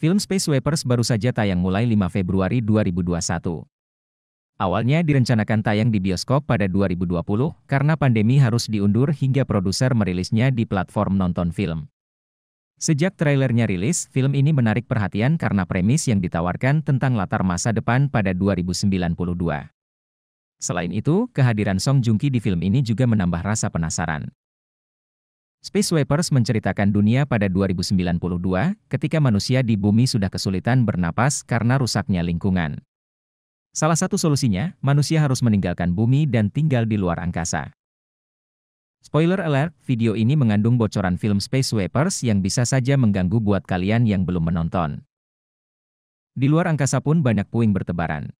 Film Space Sweepers baru saja tayang mulai 5 Februari 2021. Awalnya direncanakan tayang di bioskop pada 2020, karena pandemi harus diundur hingga produser merilisnya di platform nonton film. Sejak trailernya rilis, film ini menarik perhatian karena premis yang ditawarkan tentang latar masa depan pada 2092. Selain itu, kehadiran Song Joong Ki di film ini juga menambah rasa penasaran. Space Sweepers menceritakan dunia pada 2092, ketika manusia di bumi sudah kesulitan bernapas karena rusaknya lingkungan. Salah satu solusinya, manusia harus meninggalkan bumi dan tinggal di luar angkasa. Spoiler alert, video ini mengandung bocoran film Space Sweepers yang bisa saja mengganggu buat kalian yang belum menonton. Di luar angkasa pun banyak puing bertebaran.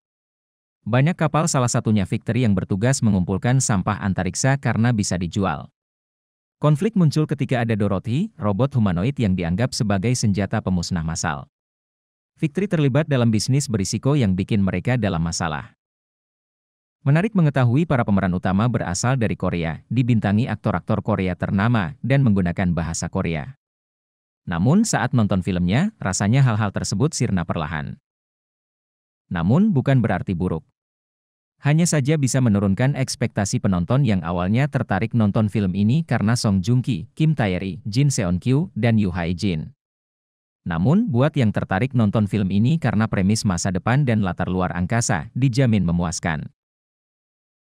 Banyak kapal, salah satunya Victory, yang bertugas mengumpulkan sampah antariksa karena bisa dijual. Konflik muncul ketika ada Dorothy, robot humanoid yang dianggap sebagai senjata pemusnah massal. Victory terlibat dalam bisnis berisiko yang bikin mereka dalam masalah. Menarik mengetahui para pemeran utama berasal dari Korea, dibintangi aktor-aktor Korea ternama, dan menggunakan bahasa Korea. Namun saat nonton filmnya, rasanya hal-hal tersebut sirna perlahan. Namun bukan berarti buruk. Hanya saja bisa menurunkan ekspektasi penonton yang awalnya tertarik nonton film ini karena Song Joong Ki, Kim Tae-ri, Jin Seon-kyu, dan Yoo Hae-jin. Namun, buat yang tertarik nonton film ini karena premis masa depan dan latar luar angkasa, dijamin memuaskan.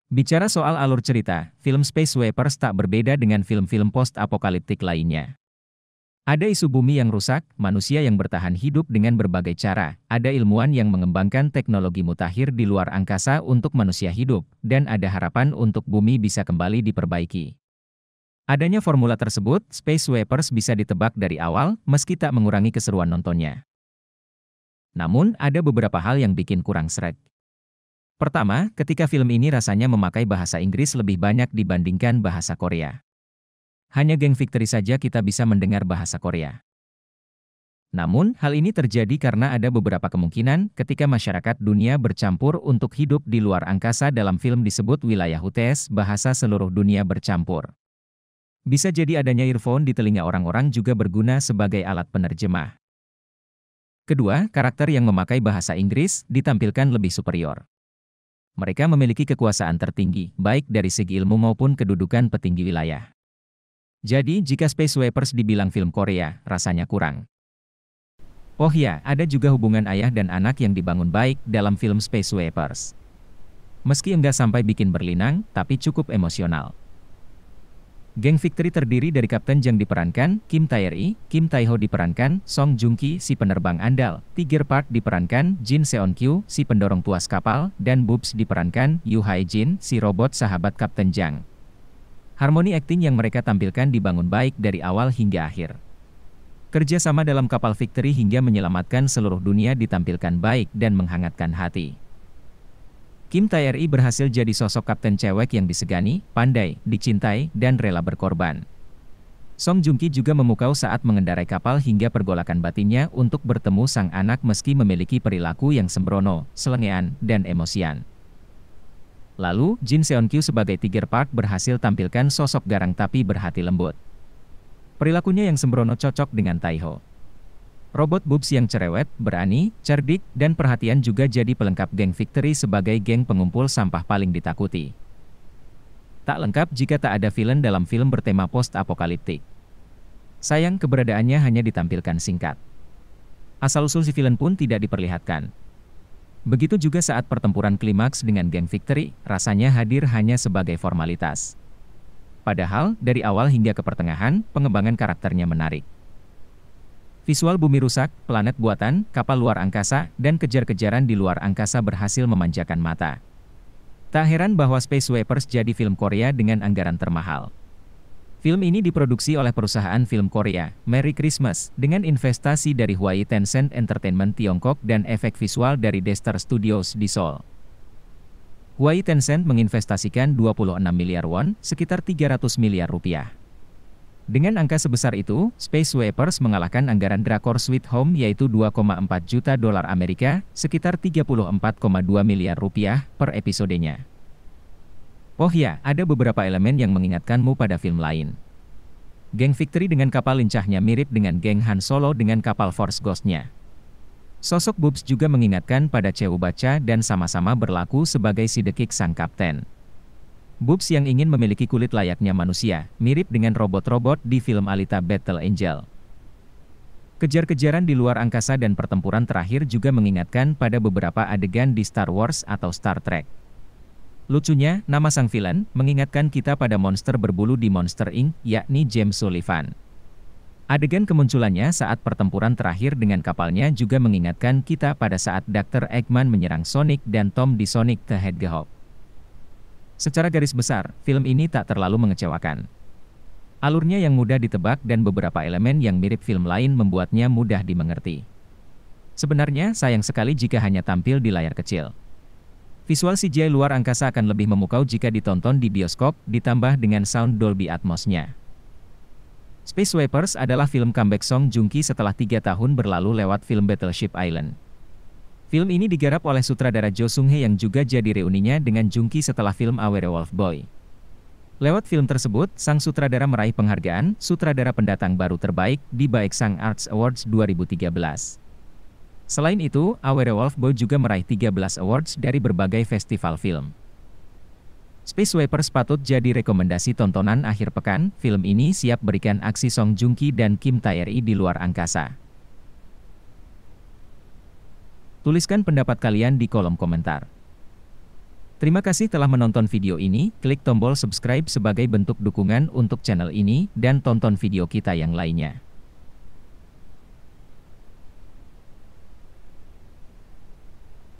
Bicara soal alur cerita, film Space Sweepers tak berbeda dengan film-film post-apokaliptik lainnya. Ada isu bumi yang rusak, manusia yang bertahan hidup dengan berbagai cara, ada ilmuwan yang mengembangkan teknologi mutakhir di luar angkasa untuk manusia hidup, dan ada harapan untuk bumi bisa kembali diperbaiki. Adanya formula tersebut, Space Sweepers bisa ditebak dari awal, meski tak mengurangi keseruan nontonnya. Namun, ada beberapa hal yang bikin kurang sreg. Pertama, ketika film ini rasanya memakai bahasa Inggris lebih banyak dibandingkan bahasa Korea. Hanya geng Victory saja kita bisa mendengar bahasa Korea. Namun, hal ini terjadi karena ada beberapa kemungkinan ketika masyarakat dunia bercampur untuk hidup di luar angkasa. Dalam film disebut wilayah UTS, bahasa seluruh dunia bercampur. Bisa jadi adanya earphone di telinga orang-orang juga berguna sebagai alat penerjemah. Kedua, karakter yang memakai bahasa Inggris ditampilkan lebih superior. Mereka memiliki kekuasaan tertinggi, baik dari segi ilmu maupun kedudukan petinggi wilayah. Jadi, jika Space Sweepers dibilang film Korea, rasanya kurang. Oh ya, ada juga hubungan ayah dan anak yang dibangun baik dalam film Space Sweepers. Meski enggak sampai bikin berlinang, tapi cukup emosional. Geng Victory terdiri dari Kapten Jang diperankan Kim Tae-ri, Kim Tae-ho diperankan Song Joong Ki si penerbang andal, Tiger Park diperankan Jin Seon-kyu si pendorong tuas kapal, dan Boobs diperankan Yoo Hae-jin si robot sahabat Kapten Jang. Harmoni akting yang mereka tampilkan dibangun baik dari awal hingga akhir. Kerja sama dalam kapal Victory hingga menyelamatkan seluruh dunia ditampilkan baik dan menghangatkan hati. Kim Tae-ri berhasil jadi sosok kapten cewek yang disegani, pandai, dicintai, dan rela berkorban. Song Joong Ki juga memukau saat mengendarai kapal hingga pergolakan batinnya untuk bertemu sang anak meski memiliki perilaku yang sembrono, selengean, dan emosian. Lalu, Jin Seon-kyu sebagai Tiger Park berhasil tampilkan sosok garang tapi berhati lembut. Perilakunya yang sembrono cocok dengan Tae-ho. Robot Boobs yang cerewet, berani, cerdik, dan perhatian juga jadi pelengkap geng Victory sebagai geng pengumpul sampah paling ditakuti. Tak lengkap jika tak ada villain dalam film bertema post-apokaliptik. Sayang keberadaannya hanya ditampilkan singkat. Asal-usul si villain pun tidak diperlihatkan. Begitu juga saat pertempuran klimaks dengan geng Victory, rasanya hadir hanya sebagai formalitas. Padahal, dari awal hingga ke pertengahan, pengembangan karakternya menarik. Visual bumi rusak, planet buatan, kapal luar angkasa, dan kejar-kejaran di luar angkasa berhasil memanjakan mata. Tak heran bahwa Space Sweepers jadi film Korea dengan anggaran termahal. Film ini diproduksi oleh perusahaan film Korea, Merry Christmas, dengan investasi dari Huai Tencent Entertainment Tiongkok dan efek visual dari Destar Studios di Seoul. Huai Tencent menginvestasikan 26 miliar won, sekitar 300 miliar rupiah. Dengan angka sebesar itu, Space Sweepers mengalahkan anggaran drakor Sweet Home yaitu 2,4 juta dolar Amerika, sekitar 34,2 miliar rupiah per episodenya. Oh ya, ada beberapa elemen yang mengingatkanmu pada film lain. Geng Victory dengan kapal lincahnya mirip dengan geng Han Solo dengan kapal Force Ghost-nya. Sosok Boobs juga mengingatkan pada Chewbacca dan sama-sama berlaku sebagai sidekik sang kapten. Boobs yang ingin memiliki kulit layaknya manusia, mirip dengan robot-robot di film Alita Battle Angel. Kejar-kejaran di luar angkasa dan pertempuran terakhir juga mengingatkan pada beberapa adegan di Star Wars atau Star Trek. Lucunya, nama sang villain mengingatkan kita pada monster berbulu di Monster Inc., yakni James Sullivan. Adegan kemunculannya saat pertempuran terakhir dengan kapalnya juga mengingatkan kita pada saat Dr. Eggman menyerang Sonic dan Tom di Sonic the Hedgehog. Secara garis besar, film ini tak terlalu mengecewakan. Alurnya yang mudah ditebak dan beberapa elemen yang mirip film lain membuatnya mudah dimengerti. Sebenarnya, sayang sekali jika hanya tampil di layar kecil. Visual CGI luar angkasa akan lebih memukau jika ditonton di bioskop, ditambah dengan sound Dolby Atmos-nya. Space Sweepers adalah film comeback Song Joong Ki setelah 3 tahun berlalu lewat film Battleship Island. Film ini digarap oleh sutradara Jo Sung Hye yang juga jadi reuninya dengan Joong Ki setelah film A Werewolf Boy. Lewat film tersebut, sang sutradara meraih penghargaan sutradara pendatang baru terbaik di Baeksang Arts Awards 2013. Selain itu, A Werewolf Boy juga meraih 13 awards dari berbagai festival film. Space Sweepers patut jadi rekomendasi tontonan akhir pekan. Film ini siap berikan aksi Song Joong Ki dan Kim Tae-ri di luar angkasa. Tuliskan pendapat kalian di kolom komentar. Terima kasih telah menonton video ini. Klik tombol subscribe sebagai bentuk dukungan untuk channel ini dan tonton video kita yang lainnya.